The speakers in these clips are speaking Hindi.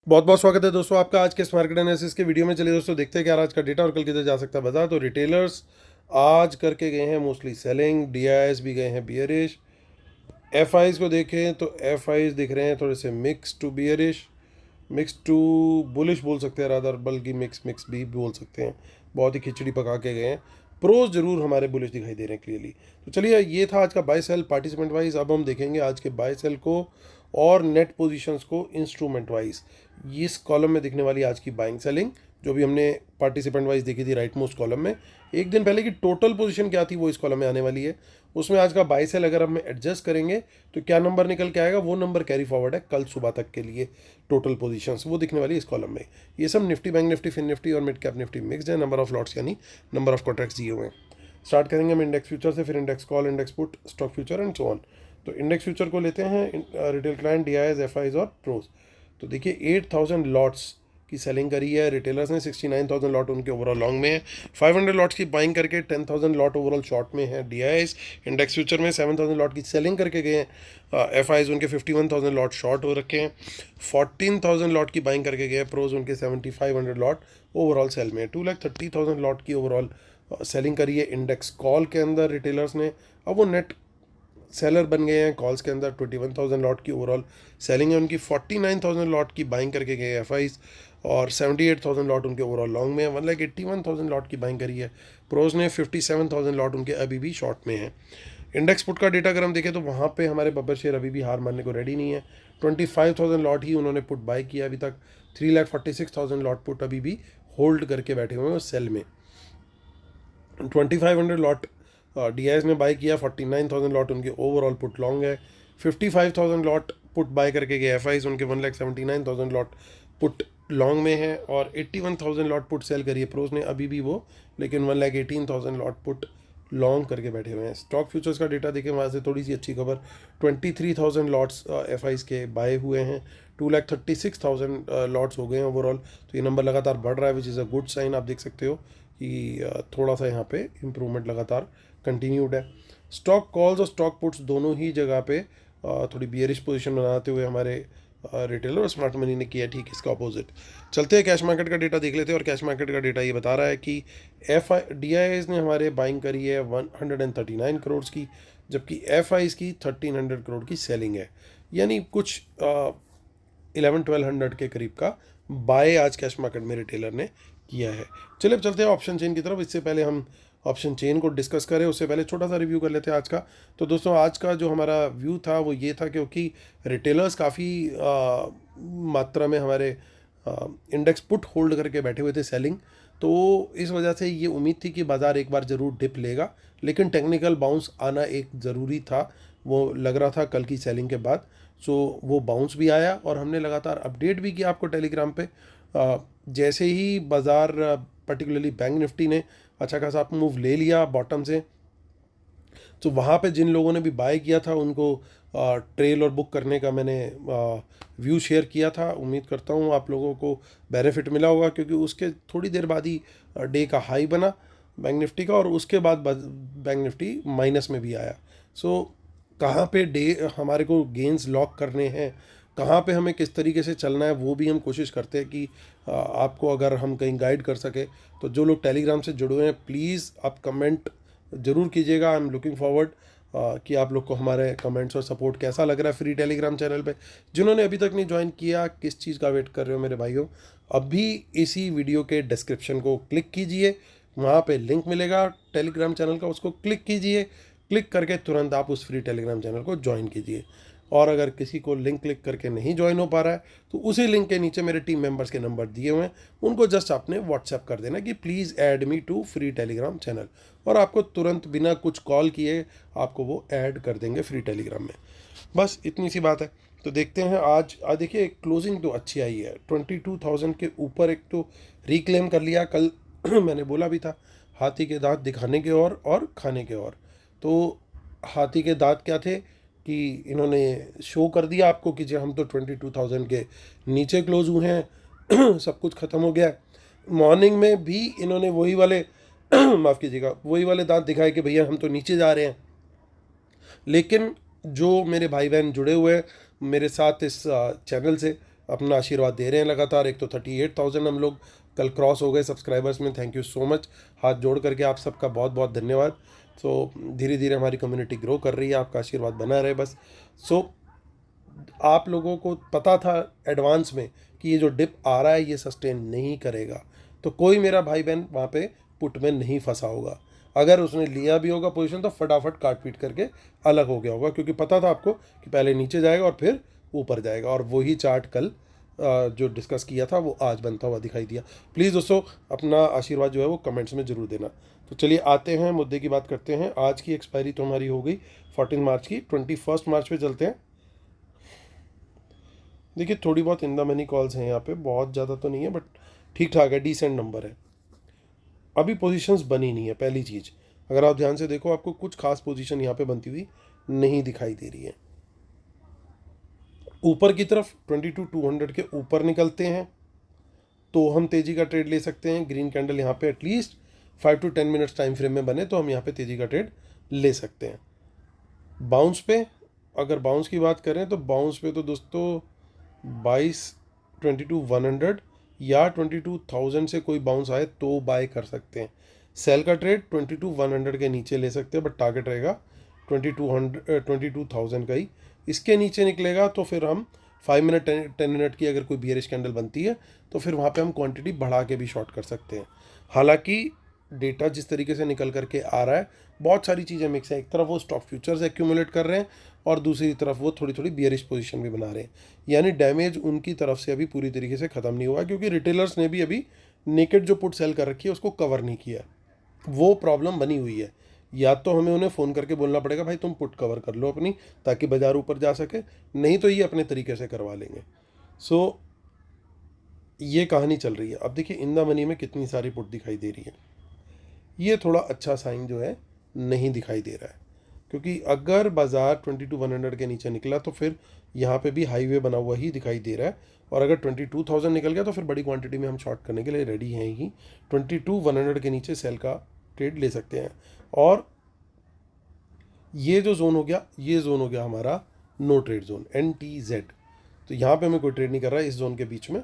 बहुत बहुत स्वागत है दोस्तों आपका आज के इस मार्केट एनालिसिस के वीडियो में। चलिए दोस्तों देखते हैं कि यार आज का डेटा और कल किधर जा सकता है बाजार। तो रिटेलर्स आज करके गए हैं मोस्टली सेलिंग, डीआईएस भी गए हैं बियरिश। एफआईज को देखें तो एफआईज दिख रहे हैं थोड़े से mix to bearish, mix to bullish बोल सकते हैं रादर, बल्कि मिक्स मिक्स भी बोल सकते हैं। बहुत ही खिचड़ी पका के गए हैं। प्रोज जरूर हमारे बुलिश दिखाई दे रहे हैं क्लियरली। तो चलिए ये था आज का बाय सेल पार्टिसिपेंट वाइज। अब हम देखेंगे आज के बाय सेल को और नेट पोजीशंस को इंस्ट्रूमेंट वाइज। इस कॉलम में दिखने वाली आज की बाइंग सेलिंग जो भी हमने पार्टिसिपेंट वाइज देखी थी राइट मोस्ट कॉलम में एक दिन पहले की टोटल पोजीशन क्या थी वो इस कॉलम में आने वाली है। उसमें आज का बाय सेल अगर हम एडजस्ट करेंगे तो क्या नंबर निकल के आएगा, वो नंबर कैरी फॉरवर्ड है कल सुबह तक के लिए। टोटल पोजीशंस वो दिखने वाली है इस कॉलम में। ये सब निफ्टी, बैंक निफ्टी, फिन निफ्टी और मिड कैप निफ्टी मिक्स्ड है। नंबर ऑफ लॉट्स यानी नंबर ऑफ कॉन्ट्रैक्ट्स दिए हुए हैं। स्टार्ट करेंगे हम इंडेक्स फ्यूचर से, फिर index call, index put, stock future and so on. तो इंडेक्स फ्यूचर को लेते हैं रिटेल क्लाइंट, डीआईएस, एफआईज और प्रोज। तो देखिए 8000 लॉट्स की सेलिंग करी है रिटेलर्स ने। 69,000 लॉट उनके ओवरऑल लॉन्ग में है। 500 लॉट्स की बाइंग करके 10,000 लॉट ओवरऑल शॉर्ट में है डीआईएस। इंडेक्स फ्यूचर में 7,000 लॉट की सेलिंग करके गए हैं। एफआईज उनके 51,000 लॉट शॉर्ट हो रखे हैं। 14,000 लॉट की बाइंग करके गए हैं प्रोज, उनके 7,500 लॉट ओवरऑल सेल में। 2,30,000 लॉट की ओवरऑल सेलिंग करी है इंडेक्स कॉल के अंदर रिटेलर्स ने। अब वो नेट सेलर बन गए हैं कॉल्स के अंदर। 21,000 लॉट की ओवरऑल सेलिंग है उनकी। 49,000 लॉट की बाइंग करके गए एफआईज और 78,000 लॉट उनके ओवरऑल लॉन्ग में है। 1,81,000 लॉट की बाइंग करी है प्रोज ने। 57,000 लॉट उनके अभी भी शॉर्ट में है। इंडेक्स पुट का डेटा अगर हम देखें तो वहाँ पे हमारे बब्बर शेयर अभी भी हार मानने को रेडी नहीं है। 25,000 लॉट ही उन्होंने पुट बाई किया अभी तक। 3,46,000 लॉट पुट अभी भी होल्ड करके बैठे हुए हैं सेल में। 2,500 लॉट डीआईएस ने बाई किया। 49,000 लॉट उनके ओवरऑल पुट लॉन्ग है। 55,000 लॉट पुट बाय करके गए एफआईज, उनके 1,79,000 लॉट पुट लॉन्ग में है। और 81,000 लॉट पुट सेल करिए प्रोज ने अभी भी वो, लेकिन 1,18,000 लॉट पुट लॉन्ग करके बैठे हुए हैं। स्टॉक फ्यूचर्स का डेटा देखें वहाँ से थोड़ी सी अच्छी खबर। 23,000 लॉट्स एफआईज के बाय हुए हैं। 2,36,000 लॉट्स हो गए हैं ओवरऑल। तो ये नंबर लगातार बढ़ रहा है which is a good sign. आप देख सकते हो कि थोड़ा सा यहाँ पे इम्प्रूवमेंट लगातार कंटिन्यूड है। स्टॉक कॉल्स और स्टॉक पुट्स दोनों ही जगह पे थोड़ी बियरिश पोजीशन बनाते हुए हमारे रिटेलर और स्मार्ट मनी ने किया ठीक इसका अपोजिट। चलते हैं कैश मार्केट का डेटा देख लेते हैं। और कैश मार्केट का डेटा ये बता रहा है कि डीआईएस ने हमारे बाइंग करी है 139 करोड़ की, जबकि एफआईज की 1,300 करोड़ की सेलिंग है। यानी कुछ 11-1200 के करीब का बाय आज कैश मार्केट में रिटेलर ने किया है। चलिए अब चलते हैं ऑप्शन चेन की तरफ। इससे पहले हम ऑप्शन चेन को डिस्कस करें उससे पहले छोटा सा रिव्यू कर लेते हैं आज का। तो दोस्तों आज का जो हमारा व्यू था वो ये था, क्योंकि रिटेलर्स काफ़ी मात्रा में हमारे इंडेक्स पुट होल्ड करके बैठे हुए थे सेलिंग, तो इस वजह से ये उम्मीद थी कि बाज़ार एक बार ज़रूर डिप लेगा। लेकिन टेक्निकल बाउंस आना एक ज़रूरी था, वो लग रहा था कल की सेलिंग के बाद। सो वो बाउंस भी आया और हमने लगातार अपडेट भी किया आपको टेलीग्राम पे। जैसे ही बाज़ार पर्टिकुलरली बैंक निफ्टी ने अच्छा खासा मूव ले लिया बॉटम से, तो वहाँ पे जिन लोगों ने भी बाय किया था उनको ट्रेल और बुक करने का मैंने व्यू शेयर किया था। उम्मीद करता हूँ आप लोगों को बेनिफिट मिला होगा, क्योंकि उसके थोड़ी देर बाद ही डे का हाई बना बैंक निफ्टी का और उसके बाद बैंक निफ्टी माइनस में भी आया। सो कहाँ पे डे हमारे को गेंस लॉक करने हैं, कहाँ पे हमें किस तरीके से चलना है, वो भी हम कोशिश करते हैं कि आपको अगर हम कहीं गाइड कर सके। तो जो लोग टेलीग्राम से जुड़े हुए हैं प्लीज़ आप कमेंट ज़रूर कीजिएगा। आई एम लुकिंग फॉरवर्ड कि आप लोग को हमारे कमेंट्स और सपोर्ट कैसा लग रहा है फ्री टेलीग्राम चैनल पे। जिन्होंने अभी तक नहीं ज्वाइन किया, किस चीज़ का वेट कर रहे हो मेरे भाइयों, अभी इसी वीडियो के डिस्क्रिप्शन को क्लिक कीजिए, वहाँ पे लिंक मिलेगा टेलीग्राम चैनल का, उसको क्लिक कीजिए। क्लिक करके तुरंत आप उस फ्री टेलीग्राम चैनल को ज्वाइन कीजिए। और अगर किसी को लिंक क्लिक करके नहीं ज्वाइन हो पा रहा है तो उसी लिंक के नीचे मेरे टीम मेंबर्स के नंबर दिए हुए हैं, उनको जस्ट आपने व्हाट्सएप कर देना कि please add me to free Telegram channel, और आपको तुरंत बिना कुछ कॉल किए आपको वो ऐड कर देंगे फ्री टेलीग्राम में। बस इतनी सी बात है। तो देखते हैं आज देखिए क्लोजिंग तो अच्छी आई है 22,000 के ऊपर। एक तो रिक्लेम कर लिया कल मैंने बोला भी था हाथी के दांत दिखाने के और खाने के और। तो हाथी के दांत क्या थे कि इन्होंने शो कर दिया आपको कि जो हम तो 22,000 के नीचे क्लोज हुए हैं सब कुछ ख़त्म हो गया है। मॉर्निंग में भी इन्होंने वही वाले माफ़ कीजिएगा, वही वाले दांत दिखाए कि भैया हम तो नीचे जा रहे हैं। लेकिन जो मेरे भाई बहन जुड़े हुए हैं मेरे साथ इस चैनल से, अपना आशीर्वाद दे रहे हैं लगातार। एक तो 38,000 हम लोग कल क्रॉस हो गए सब्सक्राइबर्स में, थैंक यू सो मच। हाथ जोड़ करके आप सबका बहुत बहुत धन्यवाद। सो धीरे धीरे हमारी कम्युनिटी ग्रो कर रही है, आपका आशीर्वाद बना रहे बस। सो आप लोगों को पता था एडवांस में कि ये जो डिप आ रहा है ये सस्टेन नहीं करेगा, तो कोई मेरा भाई बहन वहाँ पे पुट में नहीं फंसा होगा। अगर उसने लिया भी होगा पोजीशन तो फटाफट काट पीट करके अलग हो गया होगा, क्योंकि पता था आपको कि पहले नीचे जाएगा और फिर ऊपर जाएगा। और वही चार्ट कल जो डिस्कस किया था वो आज बनता हुआ दिखाई दिया। प्लीज़ दोस्तों अपना आशीर्वाद जो है वो कमेंट्स में ज़रूर देना। तो चलिए आते हैं मुद्दे की बात करते हैं। आज की एक्सपायरी तो हमारी हो गई 14 मार्च की, 21 मार्च पे चलते हैं। देखिए थोड़ी बहुत इन द मनी कॉल्स हैं यहाँ पे, बहुत ज़्यादा तो नहीं है बट ठीक ठाक है, डिसेंट नंबर है। अभी पोजीशंस बनी नहीं है पहली चीज़। अगर आप ध्यान से देखो आपको कुछ खास पोजीशन यहाँ पे बनती हुई नहीं दिखाई दे रही है। ऊपर की तरफ 22,200 के ऊपर निकलते हैं तो हम तेज़ी का ट्रेड ले सकते हैं। ग्रीन कैंडल यहाँ पे at least 5 to 10 minutes time frame में बने तो हम यहाँ पे तेज़ी का ट्रेड ले सकते हैं। बाउंस पे अगर बाउंस की बात करें तो बाउंस पे तो दोस्तों 22,100 या 22,000 से कोई बाउंस आए तो बाय कर सकते हैं। सेल का ट्रेड 22,100 के नीचे ले सकते हैं, बट टारगेट रहेगा 22,000 का ही। इसके नीचे निकलेगा तो फिर हम 5 मिनट 10 मिनट की अगर कोई बियरिश कैंडल बनती है तो फिर वहाँ पे हम क्वांटिटी बढ़ा के भी शॉर्ट कर सकते हैं। हालांकि डेटा जिस तरीके से निकल करके आ रहा है बहुत सारी चीज़ें मिक्स है। एक तरफ वो स्टॉक फ्यूचर्स एक्यूमुलेट कर रहे हैं और दूसरी तरफ वो थोड़ी थोड़ी बियरिश पोजीशन भी बना रहे हैं, यानी डैमेज उनकी तरफ से अभी पूरी तरीके से ख़त्म नहीं हुआ है, क्योंकि रिटेलर्स ने भी अभी नेकेड जो पुट सेल कर रखी है उसको कवर नहीं किया। वो प्रॉब्लम बनी हुई है। या तो हमें उन्हें फ़ोन करके बोलना पड़ेगा भाई तुम पुट कवर कर लो अपनी, ताकि बाज़ार ऊपर जा सके, नहीं तो ये अपने तरीके से करवा लेंगे। सो ये कहानी चल रही है। अब देखिए इन द मनी में कितनी सारी पुट दिखाई दे रही है, ये थोड़ा अच्छा साइन जो है नहीं दिखाई दे रहा है, क्योंकि अगर बाज़ार 22,100 के नीचे निकला तो फिर यहाँ पे भी हाईवे बना हुआ ही दिखाई दे रहा है। और अगर 22,000 निकल गया तो फिर बड़ी क्वांटिटी में हम शॉर्ट करने के लिए रेडी हैं ही। 22,100 के नीचे सेल का ट्रेड ले सकते हैं। और ये जो जोन हो गया, ये जोन हो गया हमारा नो ट्रेड जोन NTZ। तो यहाँ पे हमें कोई ट्रेड नहीं कर रहा है इस जोन के बीच में।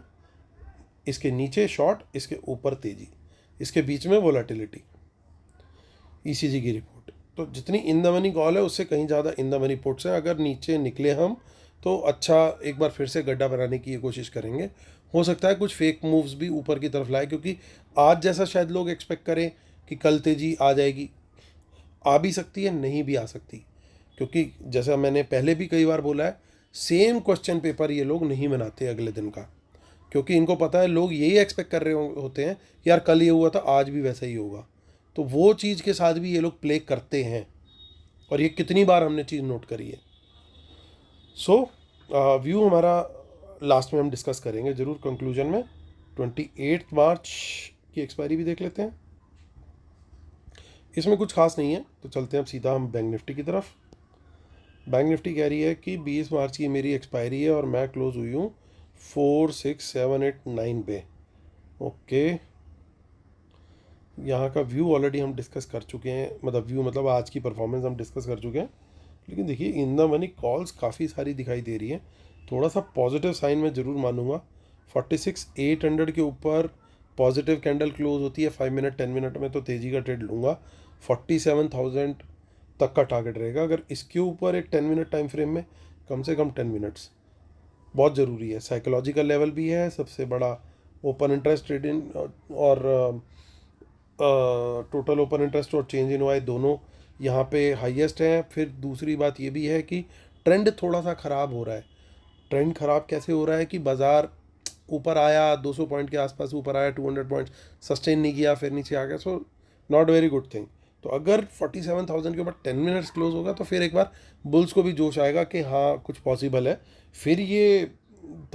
इसके नीचे शॉर्ट, इसके ऊपर तेज़ी, इसके बीच में वोलेटिलिटी, ECG की रिपोर्ट। तो जितनी इन द मनी कॉल है उससे कहीं ज़्यादा इन द मनी पुट्स हैं। अगर नीचे निकले हम तो अच्छा एक बार फिर से गड्ढा बनाने की ये कोशिश करेंगे। हो सकता है कुछ फेक मूव्स भी ऊपर की तरफ लाए, क्योंकि आज जैसा शायद लोग एक्सपेक्ट करें कि कल तेज़ी आ जाएगी, आ भी सकती है, नहीं भी आ सकती। क्योंकि जैसा मैंने पहले भी कई बार बोला है, सेम क्वेश्चन पेपर ये लोग नहीं बनाते अगले दिन का, क्योंकि इनको पता है लोग यही एक्सपेक्ट कर रहे होते हैं कि यार कल ये हुआ था आज भी वैसा ही होगा। तो वो चीज़ के साथ भी ये लोग प्ले करते हैं, और ये कितनी बार हमने चीज़ नोट करी है। सो व्यू हमारा लास्ट में हम डिस्कस करेंगे ज़रूर कंक्लूजन में। 28 मार्च की एक्सपायरी भी देख लेते हैं, इसमें कुछ खास नहीं है। तो चलते हैं अब सीधा हम बैंक निफ्टी की तरफ। बैंक निफ्टी कह रही है कि 20 मार्च की मेरी एक्सपायरी है और मैं क्लोज हुई हूँ 46789 पे। ओके, यहाँ का व्यू ऑलरेडी हम डिस्कस कर चुके हैं, मतलब व्यू मतलब आज की परफॉर्मेंस हम डिस्कस कर चुके हैं। लेकिन देखिए इन द मनी कॉल्स काफ़ी सारी दिखाई दे रही है, थोड़ा सा पॉजिटिव साइन मैं ज़रूर मानूंगा। 46,800 के ऊपर पॉजिटिव कैंडल क्लोज होती है 5 मिनट 10 मिनट में तो तेज़ी का ट्रेड लूँगा। 47,000 तक का टारगेट रहेगा। अगर इसके ऊपर एक 10 मिनट टाइम फ्रेम में कम से कम 10 मिनट्स बहुत ज़रूरी है। साइकोलॉजिकल लेवल भी है, सबसे बड़ा ओपन इंटरेस्ट ट्रेडिंग और टोटल ओपन इंटरेस्ट और चेंज इन वाई दोनों यहाँ पे हाईएस्ट हैं। फिर दूसरी बात ये भी है कि ट्रेंड थोड़ा सा ख़राब हो रहा है। ट्रेंड ख़राब कैसे हो रहा है कि बाज़ार ऊपर आया 200 पॉइंट के आसपास ऊपर आया, 200 पॉइंट सस्टेन नहीं किया, फिर नीचे आ गया। So not very good thing. तो अगर 47,000 के ऊपर 10 मिनट्स क्लोज होगा तो फिर एक बार बुल्स को भी जोश आएगा कि हाँ कुछ पॉसिबल है, फिर ये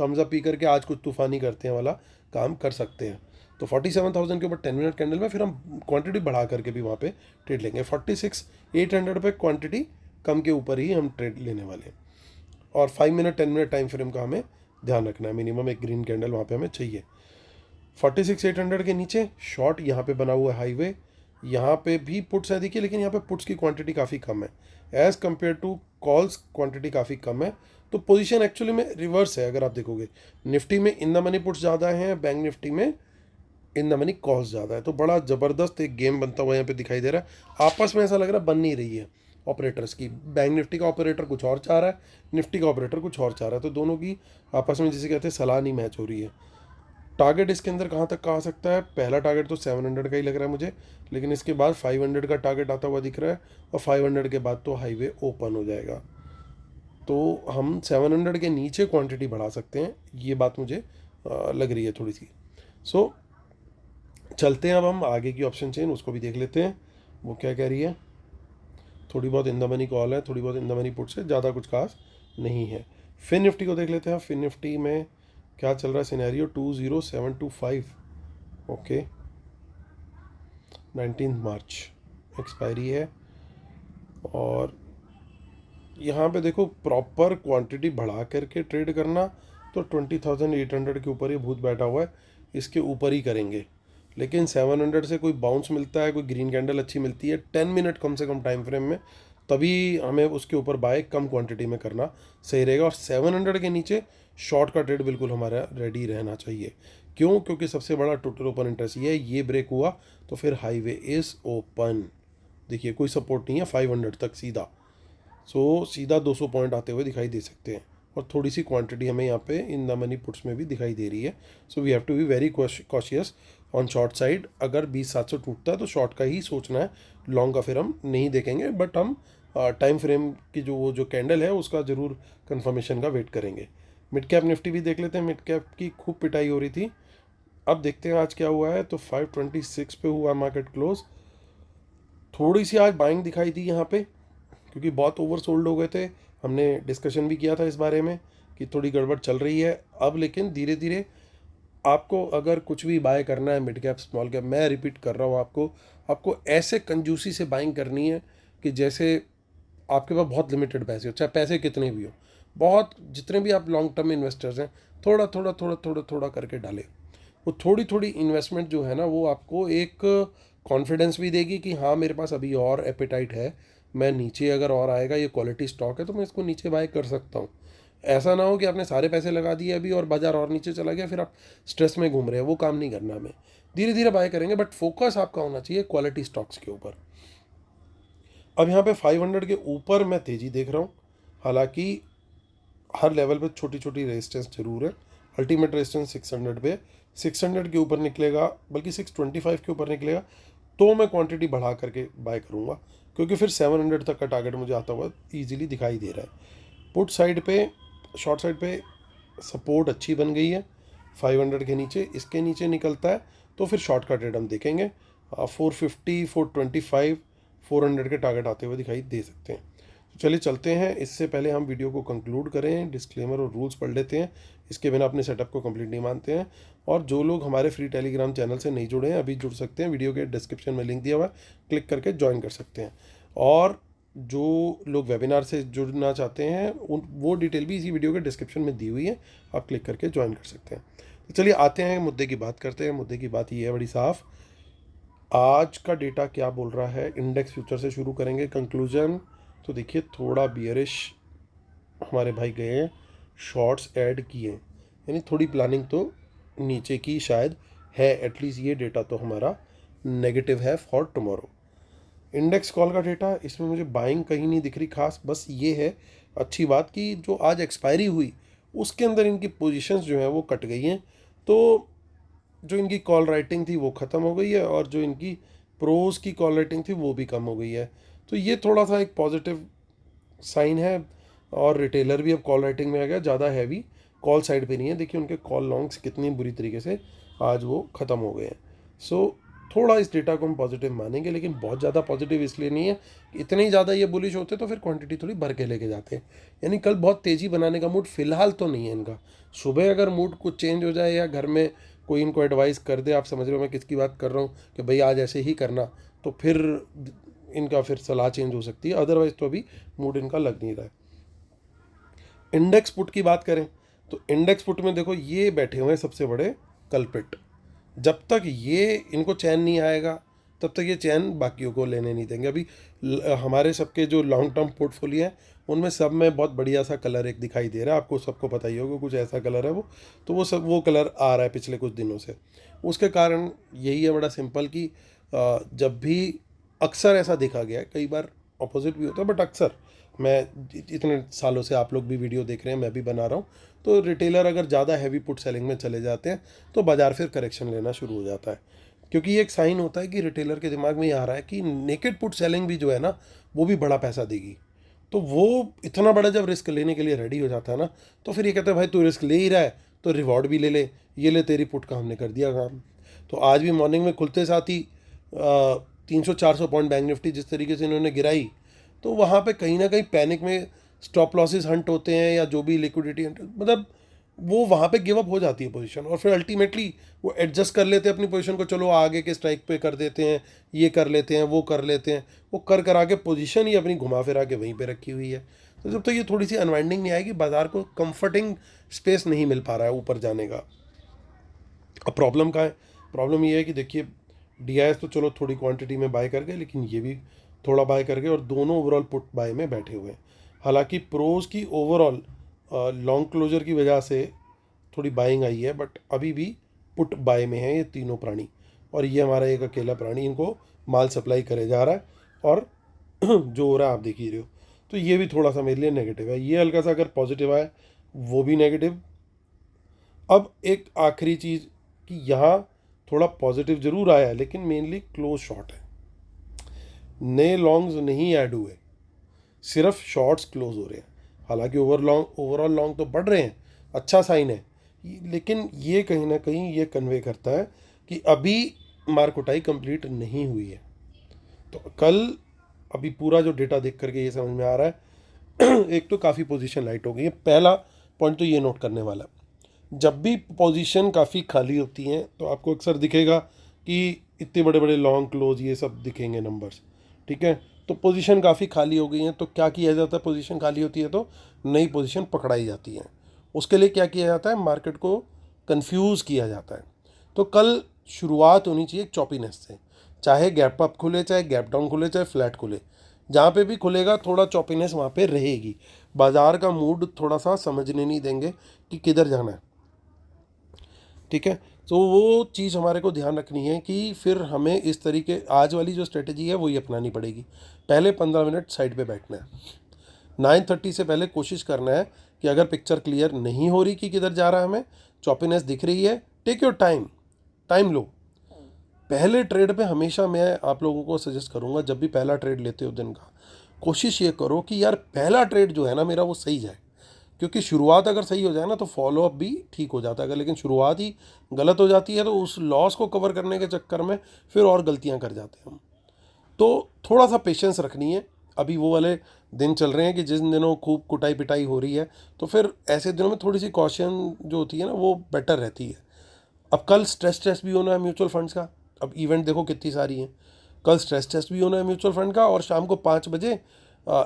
थम्स अप पी करके आज कुछ तूफ़ानी करते हैं वाला काम कर सकते हैं। तो 47,000 के ऊपर 10 मिनट कैंडल में फिर हम क्वांटिटी बढ़ा करके भी वहाँ पे ट्रेड लेंगे। 46,800 पे क्वांटिटी कम के ऊपर ही हम ट्रेड लेने वाले हैं। और 5 मिनट 10 मिनट टाइम फ्रेम का हमें ध्यान रखना है, मिनिमम एक ग्रीन कैंडल वहाँ पे हमें चाहिए। 46,800 के नीचे शॉर्ट यहाँ पे बना हुआ है हाईवे, यहाँ पे भी पुट्स है देखिए, लेकिन यहाँ पे पुट्स की क्वांटिटी काफ़ी कम है as compare to calls, quantity काफ़ी कम है। तो पोजीशन एक्चुअली में रिवर्स है। अगर आप देखोगे निफ्टी में इन द मनी पुट्स ज़्यादा हैं, बैंक निफ्टी में इन द मनी कॉल्स ज़्यादा है। तो बड़ा ज़बरदस्त एक गेम बनता हुआ यहाँ पे दिखाई दे रहा है। आपस में ऐसा लग रहा है बन नहीं रही है ऑपरेटर्स की। बैंक निफ्टी का ऑपरेटर कुछ और चाह रहा है, निफ्टी का ऑपरेटर कुछ और चाह रहा है, तो दोनों की आपस में जिसे कहते हैं सलाह नहीं मैच हो रही है। टारगेट इसके अंदर कहाँ तक का आ सकता है? पहला टारगेट तो 700 का ही लग रहा है मुझे, लेकिन इसके बाद 500 का टारगेट आता हुआ दिख रहा है, और 500 के बाद तो हाईवे ओपन हो जाएगा। तो हम 700 के नीचे क्वांटिटी बढ़ा सकते हैं, ये बात मुझे लग रही है थोड़ी सी। सो चलते हैं अब हम आगे की ऑप्शन चेन, उसको भी देख लेते हैं वो क्या कह रही है। थोड़ी बहुत इन द मनी कॉल है, थोड़ी बहुत इन द मनी पुट से, ज़्यादा कुछ खास नहीं है। फिन निफ्टी को देख लेते हैं। फिन निफ्टी में क्या चल रहा है सिनेरियो? 20725, ओके, 19 मार्च एक्सपायरी है। और यहाँ पे देखो प्रॉपर क्वांटिटी बढ़ा करके ट्रेड करना तो 20,800 के ऊपर ही भूत बैठा हुआ है, इसके ऊपर ही करेंगे। लेकिन 700 से कोई बाउंस मिलता है, कोई ग्रीन कैंडल अच्छी मिलती है 10 मिनट कम से कम टाइम फ्रेम में, तभी हमें उसके ऊपर बाय कम क्वांटिटी में करना सही रहेगा। और 700 के नीचे शॉर्ट का ट्रेड बिल्कुल हमारा रेडी रहना चाहिए। क्यों? क्योंकि सबसे बड़ा टोटल ओपन इंटरेस्ट ये ब्रेक हुआ तो फिर हाईवे इज़ ओपन। देखिए कोई सपोर्ट नहीं है 500 तक सीधा, सो सीधा 200 पॉइंट आते हुए दिखाई दे सकते हैं। और थोड़ी सी क्वांटिटी हमें यहाँ पे इन द मनी पुट्स में भी दिखाई दे रही है। So we have to be very cautious on short side. अगर 20,700 टूटता है तो शॉर्ट का ही सोचना है, लॉन्ग का फिर हम नहीं देखेंगे। बट हम टाइम फ्रेम की जो कैंडल है उसका ज़रूर कन्फर्मेशन का वेट करेंगे। मिड कैप निफ्टी भी देख लेते हैं। मिड कैप की खूब पिटाई हो रही थी, अब देखते हैं आज क्या हुआ है। तो 526 पे हुआ मार्केट क्लोज। थोड़ी सी आज बाइंग दिखाई दी यहाँ पे, क्योंकि बहुत ओवर सोल्ड हो गए थे। हमने डिस्कशन भी किया था इस बारे में कि थोड़ी गड़बड़ चल रही है अब, लेकिन धीरे धीरे आपको अगर कुछ भी बाय करना है मिड कैप स्मॉल कैप, मैं रिपीट कर रहा हूँ आपको ऐसे कंजूसी से बाइंग करनी है कि जैसे आपके पास बहुत लिमिटेड पैसे हो, चाहे पैसे कितने भी हो, बहुत जितने भी आप लॉन्ग टर्म इन्वेस्टर्स हैं, थोड़ा थोड़ा थोड़ा थोड़ा थोड़ा करके डालें। वो थोड़ी थोड़ी इन्वेस्टमेंट जो है ना, वो आपको एक कॉन्फिडेंस भी देगी कि हाँ मेरे पास अभी और एपेटाइट है, मैं नीचे अगर और आएगा, ये क्वालिटी स्टॉक है तो मैं इसको नीचे बाय कर सकता हूँ। ऐसा ना हो कि आपने सारे पैसे लगा दिए अभी और बाजार और नीचे चला गया, फिर आप स्ट्रेस में घूम रहे हैं, वो काम नहीं करना हमें। धीरे धीरे बाय करेंगे, बट फोकस आपका होना चाहिए क्वालिटी स्टॉक्स के ऊपर। अब यहाँ पे 500 के ऊपर मैं तेज़ी देख रहा हूँ, हालांकि हर लेवल पे छोटी छोटी रेजिस्टेंस जरूर है। अल्टीमेट रेजिस्टेंस 600 पे, 600 के ऊपर निकलेगा, बल्कि 625 के ऊपर निकलेगा तो मैं क्वांटिटी बढ़ा करके बाय करूँगा, क्योंकि फिर 700 तक का टारगेट मुझे आता हुआ ईजिली दिखाई दे रहा है। पुट साइड पे, शॉर्ट साइड पे सपोर्ट अच्छी बन गई है 500 के नीचे। इसके नीचे निकलता है तो फिर शॉर्ट का ट्रेड हम देखेंगे। 450, 425, 400 के टारगेट आते हुए दिखाई दे सकते हैं। तो चलिए चलते हैं। इससे पहले हम वीडियो को कंक्लूड करें, डिस्क्लेमर और रूल्स पढ़ लेते हैं, इसके बिना अपने सेटअप को कंप्लीट नहीं मानते हैं। और जो लोग हमारे फ्री टेलीग्राम चैनल से नहीं जुड़े हैं अभी जुड़ सकते हैं, वीडियो के डिस्क्रिप्शन में लिंक दिया हुआ है, क्लिक करके ज्वाइन कर सकते हैं। और जो लोग वेबिनार से जुड़ना चाहते हैं उन वो डिटेल भी इसी वीडियो के डिस्क्रिप्शन में दी हुई है, आप क्लिक करके ज्वाइन कर सकते हैं। तो चलिए आते हैं, मुद्दे की बात करते हैं। मुद्दे की बात ये है बड़ी साफ, आज का डेटा क्या बोल रहा है। इंडेक्स फ्यूचर से शुरू करेंगे कंक्लूजन। तो देखिए थोड़ा बियरिश हमारे भाई गए हैं, शॉर्ट्स ऐड किए, यानी थोड़ी प्लानिंग तो नीचे की शायद है। एटलीस्ट ये डेटा तो हमारा नेगेटिव है फॉर टुमारो। इंडेक्स कॉल का डेटा, इसमें मुझे बाइंग कहीं नहीं दिख रही खास। बस ये है अच्छी बात कि जो आज एक्सपायरी हुई उसके अंदर इनकी पोजीशंस जो हैं वो कट गई हैं, तो जो इनकी कॉल राइटिंग थी वो ख़त्म हो गई है, और जो इनकी प्रोज की कॉल राइटिंग थी वो भी कम हो गई है। तो ये थोड़ा सा एक पॉजिटिव साइन है। और रिटेलर भी अब कॉल राइटिंग में आ गया, ज़्यादा हैवी कॉल साइड पे नहीं है। देखिए उनके कॉल लॉन्ग्स कितनी बुरी तरीके से आज वो ख़त्म हो गए हैं। सो थोड़ा इस डेटा को हम पॉजिटिव मानेंगे, लेकिन बहुत ज़्यादा पॉजिटिव इसलिए नहीं है। इतने ही ज़्यादा ये बुलिश होते तो फिर क्वांटिटी थोड़ी भर के लेके जाते हैं। यानी कल बहुत तेज़ी बनाने का मूड फ़िलहाल तो नहीं है इनका। सुबह अगर मूड कुछ चेंज हो जाए या घर में कोई इनको एडवाइस कर दे, आप समझ रहे हो मैं किसकी बात कर रहा हूँ, कि भाई आज ऐसे ही करना, तो फिर इनका फिर सलाह चेंज हो सकती है। अदरवाइज तो अभी मूड इनका लग नहीं रहा है। इंडेक्स पुट की बात करें तो इंडेक्स पुट में देखो ये बैठे हुए हैं सबसे बड़े कल्प्रिट। जब तक ये इनको चैन नहीं आएगा तब तक ये चैन बाकियों को लेने नहीं देंगे। अभी हमारे सबके जो लॉन्ग टर्म पोर्टफोलियो है उनमें सब में बहुत बढ़िया सा कलर एक दिखाई दे रहा है, आपको सबको पता ही होगा कुछ ऐसा कलर है वो। तो वो कलर आ रहा है पिछले कुछ दिनों से। उसके कारण यही है बड़ा सिंपल कि जब भी अक्सर ऐसा देखा गया है, कई बार अपोजिट भी होता है, बट अक्सर मैं इतने सालों से आप लोग भी वीडियो देख रहे हैं, मैं भी बना रहा हूँ, तो रिटेलर अगर ज़्यादा हैवी पुट सेलिंग में चले जाते हैं तो बाजार फिर करेक्शन लेना शुरू हो जाता है। क्योंकि ये एक साइन होता है कि रिटेलर के दिमाग में ये आ रहा है कि नेकेड पुट सेलिंग भी जो है ना वो भी बड़ा पैसा देगी। तो वो इतना बड़ा जब रिस्क लेने के लिए रेडी हो जाता है ना, तो फिर ये कहते हैं भाई तू रिस्क ले ही रहा है तो रिवॉर्ड भी ले ले, ये ले तेरी पुट का हमने कर दिया काम। तो आज भी मॉर्निंग में खुलते साथ ही 300-400 पॉइंट बैंक निफ्टी जिस तरीके से इन्होंने गिराई, तो वहाँ पे कहीं ना कहीं पैनिक में स्टॉप लॉसेस हंट होते हैं या जो भी लिक्विडिटी हंट, मतलब वो वहाँ पे गिव अप हो जाती है पोजीशन, और फिर अल्टीमेटली वो एडजस्ट कर लेते हैं अपनी पोजीशन को, चलो आगे के स्ट्राइक पे कर देते हैं, ये कर लेते हैं, वो कर लेते हैं, वो कर आगे पोजीशन ही अपनी घुमा फिरा के वहीं पे रखी हुई है। तो जब तक ये थोड़ी सी अनवाइंडिंग नहीं आएगी, बाजार को कंफर्टिंग स्पेस नहीं मिल पा रहा है ऊपर जाने का। अब प्रॉब्लम का है, प्रॉब्लम ये है कि देखिए DIs तो चलो थोड़ी क्वांटिटी में बाय कर गए, लेकिन ये भी थोड़ा बाय कर गए और दोनों ओवरऑल पुट बाय में बैठे हुए हैं। हालांकि प्रोज की ओवरऑल लॉन्ग क्लोजर की वजह से थोड़ी बाइंग आई है, बट अभी भी पुट बाय में है ये तीनों प्राणी, और ये हमारा एक अकेला प्राणी इनको माल सप्लाई करे जा रहा है, और जो हो रहा है आप देख ही रहे हो। तो ये भी थोड़ा सा मेरे लिए नेगेटिव है। ये हल्का सा अगर पॉजिटिव आए वो भी नेगेटिव। अब एक आखिरी चीज़ कि यहाँ थोड़ा पॉजिटिव जरूर आया है, लेकिन मेनली क्लोज शॉर्ट है, नए लॉन्ग्स नहीं ऐड हुए, सिर्फ शॉर्ट्स क्लोज हो रहे हैं। हालांकि ओवरऑल लॉन्ग तो बढ़ रहे हैं, अच्छा साइन है, लेकिन ये कहीं ना कहीं ये कन्वे करता है कि अभी मार्केटाई कंप्लीट नहीं हुई है। तो कल अभी पूरा जो डेटा देख करके ये समझ में आ रहा है एक तो काफ़ी पोजीशन लाइट हो गई है। पहला पॉइंट तो ये नोट करने वाला, जब भी पोजीशन काफ़ी खाली होती हैं तो आपको अक्सर दिखेगा कि इतने बड़े बड़े लॉन्ग क्लोज ये सब दिखेंगे नंबर्स, ठीक है। तो पोजीशन काफ़ी खाली हो गई हैं, तो क्या किया जाता है, पोजीशन खाली होती है तो नई पोजीशन पकड़ाई जाती है। उसके लिए क्या किया जाता है, मार्केट को कंफ्यूज किया जाता है। तो कल शुरुआत होनी चाहिए एक चॉपीनेस से, चाहे गैप अप खुले, चाहे गैप डाउन खुले, चाहे फ्लैट खुले, जहाँ पे भी खुलेगा थोड़ा चॉपीनेस वहाँ पे रहेगी। बाजार का मूड थोड़ा सा समझने नहीं देंगे कि किधर जाना है, ठीक है। तो वो चीज़ हमारे को ध्यान रखनी है कि फिर हमें इस तरीके, आज वाली जो स्ट्रेटजी है वही अपनानी पड़ेगी। पहले 15 मिनट साइड पे बैठना है, 9:30 से पहले कोशिश करना है कि अगर पिक्चर क्लियर नहीं हो रही कि किधर जा रहा है, हमें चॉपीनेस दिख रही है, टेक योर टाइम, टाइम लो। पहले ट्रेड पे हमेशा मैं आप लोगों को सजेस्ट करूँगा, जब भी पहला ट्रेड लेते हो दिन का, कोशिश ये करो कि यार पहला ट्रेड जो है ना मेरा वो सही जाए। क्योंकि शुरुआत अगर सही हो जाए ना तो फॉलो अप भी ठीक हो जाता है, अगर लेकिन शुरुआत ही गलत हो जाती है तो उस लॉस को कवर करने के चक्कर में फिर और गलतियां कर जाते हैं हम। तो थोड़ा सा पेशेंस रखनी है। अभी वो वाले दिन चल रहे हैं कि जिन दिनों खूब कुटाई पिटाई हो रही है, तो फिर ऐसे दिनों में थोड़ी सी कॉशन जो होती है ना वो बेटर रहती है। अब कल स्ट्रेस टेस्ट भी होना है म्यूचुअल फंड्स का, अब इवेंट देखो कितनी सारी हैं। कल स्ट्रेस टेस्ट भी होना है म्यूचुअल फंड का, और शाम को 5 बजे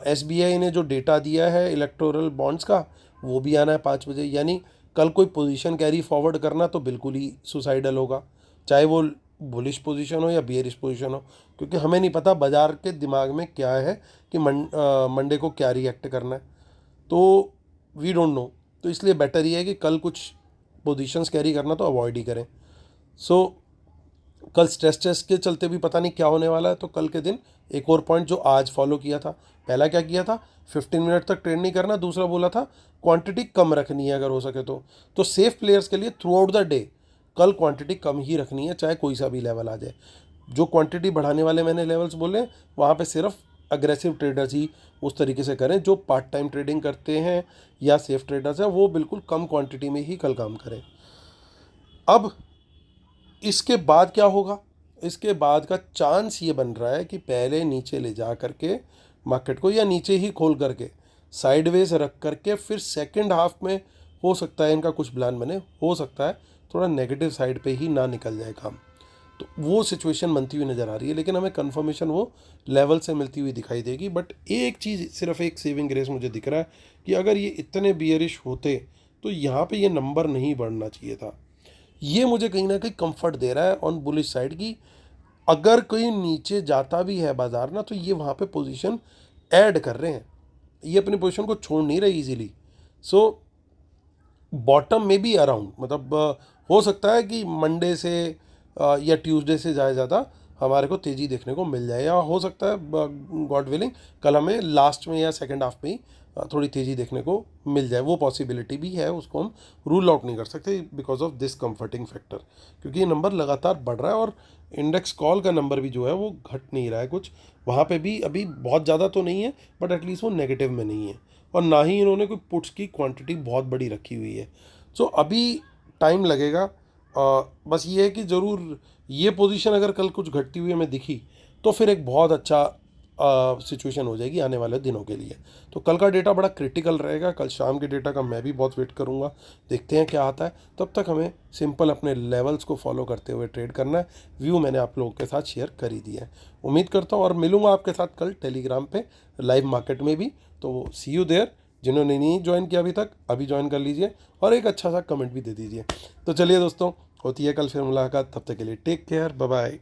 SBI ने जो डेटा दिया है इलेक्टोरल बॉन्ड्स का वो भी आना है 5 बजे। यानी कल कोई पोजीशन कैरी फॉरवर्ड करना तो बिल्कुल ही सुसाइडल होगा, चाहे वो बुलिश पोजीशन हो या बियरिश पोजीशन हो, क्योंकि हमें नहीं पता बाजार के दिमाग में क्या है कि मंडे को क्या रिएक्ट करना है, तो वी डोंट नो। तो इसलिए बेटर ही है कि कल कुछ पोजीशंस कैरी करना तो अवॉइड ही करें। सो कल स्ट्रेस टेस्ट के चलते भी पता नहीं क्या होने वाला है, तो कल के दिन एक और पॉइंट जो आज फॉलो किया था, पहला क्या किया था, 15 मिनट तक ट्रेड नहीं करना, दूसरा बोला था क्वांटिटी कम रखनी है अगर हो सके तो सेफ प्लेयर्स के लिए थ्रू आउट द डे कल क्वांटिटी कम ही रखनी है, चाहे कोई सा भी लेवल आ जाए। जो क्वांटिटी बढ़ाने वाले मैंने लेवल्स बोले वहाँ पे सिर्फ अग्रेसिव ट्रेडर्स ही उस तरीके से करें, जो पार्ट टाइम ट्रेडिंग करते हैं या सेफ ट्रेडर्स हैं वो बिल्कुल कम क्वांटिटी में ही कल काम करें। अब इसके बाद क्या होगा, इसके बाद का चांस ये बन रहा है कि पहले नीचे ले जा करके मार्केट को, या नीचे ही खोल करके साइडवेज रख करके फिर सेकंड हाफ में हो सकता है इनका कुछ प्लान बने, हो सकता है थोड़ा नेगेटिव साइड पे ही ना निकल जाए काम। तो वो सिचुएशन बनती हुई नज़र आ रही है, लेकिन हमें कंफर्मेशन वो लेवल से मिलती हुई दिखाई देगी। बट एक चीज़, सिर्फ एक सेविंग ग्रेस मुझे दिख रहा है कि अगर ये इतने बियरिश होते तो यहाँ पे ये नंबर नहीं बढ़ना चाहिए था। ये मुझे कहीं ना कहीं कंफर्ट दे रहा है ऑन बुलिश साइड की अगर कोई नीचे जाता भी है बाजार ना, तो ये वहाँ पे पोजीशन ऐड कर रहे हैं, ये अपनी पोजीशन को छोड़ नहीं रहे इजीली। सो बॉटम में भी अराउंड, मतलब हो सकता है कि मंडे से या ट्यूसडे से ज़्यादा हमारे को तेज़ी देखने को मिल जाए, या हो सकता है गॉड विलिंग कल हमें लास्ट में या सेकंड हाफ में ही थोड़ी तेज़ी देखने को मिल जाए। वो पॉसिबिलिटी भी है, उसको हम रूल आउट नहीं कर सकते because of this comforting factor, क्योंकि ये नंबर लगातार बढ़ रहा है और इंडेक्स कॉल का नंबर भी जो है वो घट नहीं रहा है कुछ। वहाँ पे भी अभी बहुत ज़्यादा तो नहीं है, बट एटलीस्ट वो नेगेटिव में नहीं है, और ना ही इन्होंने कोई पुट्स की क्वांटिटी बहुत बड़ी रखी हुई है। सो अभी टाइम लगेगा। बस ये है कि ज़रूर ये पोजीशन अगर कल कुछ घटती हुई हमें दिखी तो फिर एक बहुत अच्छा सिचुएशन हो जाएगी आने वाले दिनों के लिए। तो कल का डेटा बड़ा क्रिटिकल रहेगा, कल शाम के डेटा का मैं भी बहुत वेट करूंगा, देखते हैं क्या आता है। तब तक हमें सिंपल अपने लेवल्स को फॉलो करते हुए ट्रेड करना है। व्यू मैंने आप लोगों के साथ शेयर कर ही दिया है। उम्मीद करता हूँ और मिलूंगा आपके साथ कल टेलीग्राम पे लाइव मार्केट में भी। तो सी यू देयर। जिन्होंने नहीं ज्वाइन किया अभी तक, अभी ज्वाइन कर लीजिए और एक अच्छा सा कमेंट भी दे दीजिए। तो चलिए दोस्तों, होती है कल फिर मुलाकात, तब तक के लिए टेक केयर, बाय बाय।